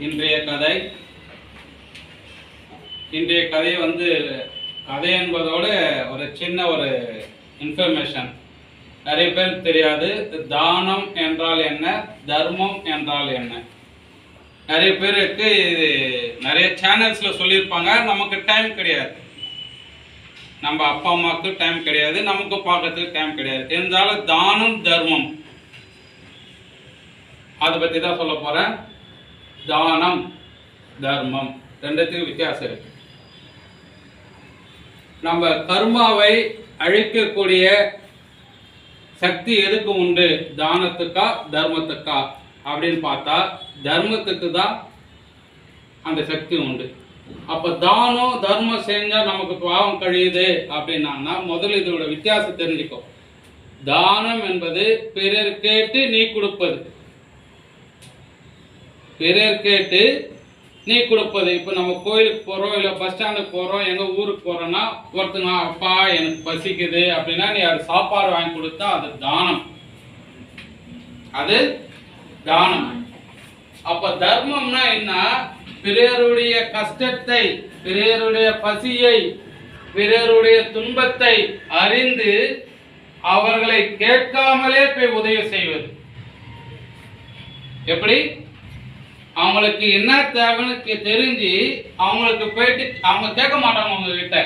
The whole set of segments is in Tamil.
இன்றைய கதை கதை என்பதோட ஒரு சின்ன ஒரு இன்ஃபர்மேஷன். நிறைய பேருக்கு தெரியாது தானம் என்றால் என்ன, தர்மம் என்றால் என்ன. நிறைய பேருக்கு இது நிறைய சேனல்ஸில் சொல்லியிருப்பாங்க. நமக்கு டைம் கிடையாது, நம்ம அப்பா அம்மாவுக்கு டைம் கிடையாது, நமக்கு பார்க்கறதுக்கு டைம் கிடையாது. இருந்தாலும் தானம் தர்மம் அதை பற்றி தான் சொல்ல போகிறேன். தானம் தர்மம் ரெண்டுத்துக்கு வித்தியாசம் இருக்கு. நம்ம கர்மாவை அழிக்கக்கூடிய சக்தி எதுக்கு உண்டு, தானத்துக்கா தர்மத்துக்கா அப்படின்னு பார்த்தா தர்மத்துக்கு தான் அந்த சக்தி உண்டு. அப்போ தானம் தர்மம் செஞ்சால் நமக்கு பாவம் கழியுது அப்படின்னா முதல்ல இதோட வித்தியாசம் தெரிஞ்சுக்கோ. தானம் என்பது பிறர் கேட்டு நீ கொடுப்பது, பிறர் கேட்டு நீ கொடுப்பது. இப்போ நம்ம கோயிலுக்கு போகிறோம், இல்லை பஸ் ஸ்டாண்டுக்கு போகிறோம், எங்கள் ஊருக்கு போகிறோன்னா ஒருத்தங்க அப்பா எனக்கு பசிக்குது அப்படின்னா நீ அது சாப்பாடு வாங்கி கொடுத்தா அது தானம், அது தானம். அப்போ தர்மம்னா என்ன, பிறருடைய கஷ்டத்தை, பிறருடைய பசியை, பிறருடைய துன்பத்தை அறிந்து அவர்களை கேட்காமலே போய் உதவி செய்வது. எப்படி, அவங்களுக்கு என்ன தேவைன்னு தெரிஞ்சு அவங்களுக்கு போயிட்டு, அவங்க கேட்க மாட்டாங்க உங்ககிட்ட,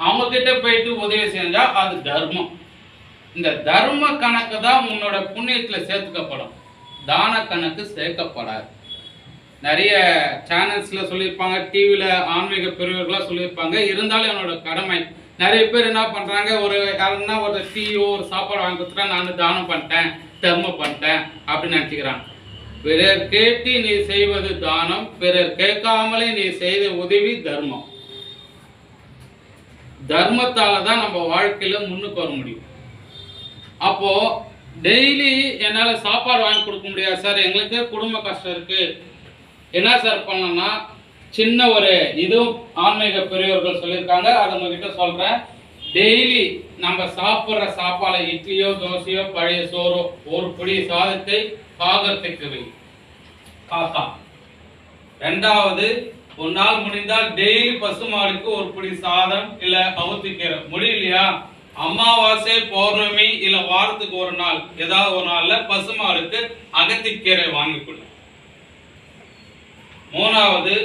அவங்க கிட்ட போயிட்டு உதவி செஞ்சா அது தர்மம். இந்த தர்ம கணக்கு தான் உன்னோட புண்ணியத்தில் சேர்த்துக்கப்படும், தான கணக்கு சேர்க்கப்படாது. நிறைய சேனல்ஸில் சொல்லியிருப்பாங்க, டிவியில் ஆன்மீக பெரியவர்களாக சொல்லியிருப்பாங்க. இருந்தாலும் என்னோட கடமை. நிறைய பேர் என்ன பண்ணுறாங்க, ஒரு யாருன்னா ஒரு டீயோ ஒரு சாப்பாடு வாங்கி கொடுத்துட்டா நான் தானம் பண்ணிட்டேன் தர்மம் பண்ணிட்டேன் அப்படின்னு நினச்சிக்கிறாங்க. பிறர் கேட்டு நீ செய்வது தானம், பிறர் கேட்காமலே நீ செய்த உதவி தர்மம். தர்மத்தால தான் நம்ம வாழ்க்கையில முன்னுக்கு வர முடியும். அப்போ டெய்லி என்னால் சாப்பாடு வாங்கி கொடுக்க முடியாது சார், எங்களுக்கு குடும்ப கஷ்டம் இருக்கு, என்ன சார் பண்ணணும்னா சின்ன ஒரு இதுவும் ஆன்மீக பெரியவர்கள் சொல்லியிருக்காங்க, அதை உங்ககிட்ட சொல்றேன். டெய்லி நம்ம சாப்பிட்ற சாப்பாடு இட்லியோ தோசையோ பழைய சோறோ ஒரு பிடி சாதத்தை காகத்துக்கு காக்கா. ரெண்டாவது, ஒரு நாள் முடிந்தால் டெய்லி பசுமாடுக்கு ஒரு பிடி சாதம் இல்ல அவுத்திக்கீரை. முடியலையா அமாவாசை பௌர்ணமி இல்ல வாரத்துக்கு ஒரு நாள் ஏதாவது ஒரு நாள்ல பசுமாடுக்கு அகத்திக்கீரை வாங்கி கொடு. மூணாவது,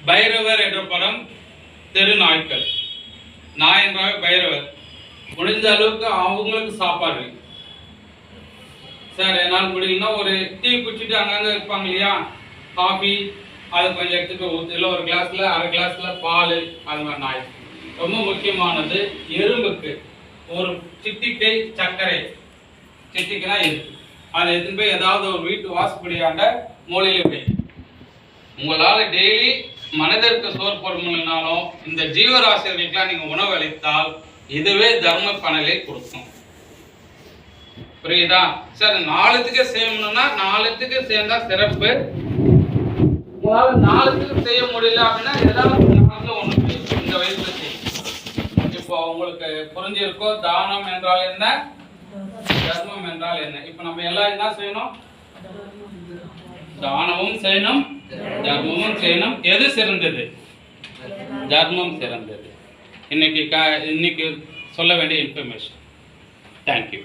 பைரவர் என்ற படம் தெருநாய்க்கள், நாய் என்றாவே பைரவர். முடிஞ்ச அளவுக்கு அவங்களுக்கு சாப்பாடு சார், என்னால் முடியலன்னா ஒரு டீ குடிச்சிட்டு அங்கங்கே இருப்பாங்க இல்லையா, காஃபி அதை கொஞ்சம் எடுத்துட்டு ஊற்று, இல்லை ஒரு கிளாஸில் அரை கிளாஸில் பால், அது மாதிரி நாய். ரொம்ப முக்கியமானது, எறும்புக்கு ஒரு சிட்டிக்கை சர்க்கரை, சிட்டிக்கைனா இருக்கு, அதை எடுத்துன்னு போய் ஏதாவது ஒரு வீட்டு வாசப்படியாண்ட மூலையில போய் உங்களால் டெய்லி மனிதருக்கு சோறு போட முடியலனாலும் இந்த ஜீவராசிகளுக்கெல்லாம் நீங்கள் உணவு அளித்தால் இதுவே தர்ம பலனை கொடுக்கும். புரியுதா சார்? நாலுத்துக்கு செய்யணும்னா நாலுத்துக்கு சேர்ந்தா சிறப்பு. உங்களால் நாலுத்துக்கு செய்ய முடியல அப்படின்னா ஏதாவது ஒன்று இந்த வயசுல செய்யும். இப்போ உங்களுக்கு புரிஞ்சிருக்கோ தானம் என்றால் என்ன, தர்மம் என்றால் என்ன. இப்போ நம்ம எல்லாம் என்ன செய்யணும், தானமும் செய்யணும் தர்மமும் செய்யணும். எது சிறந்தது? தர்மம் சிறந்தது. இன்னைக்கு சொல்ல வேண்டிய இன்ஃபர்மேஷன். தேங்க்யூ.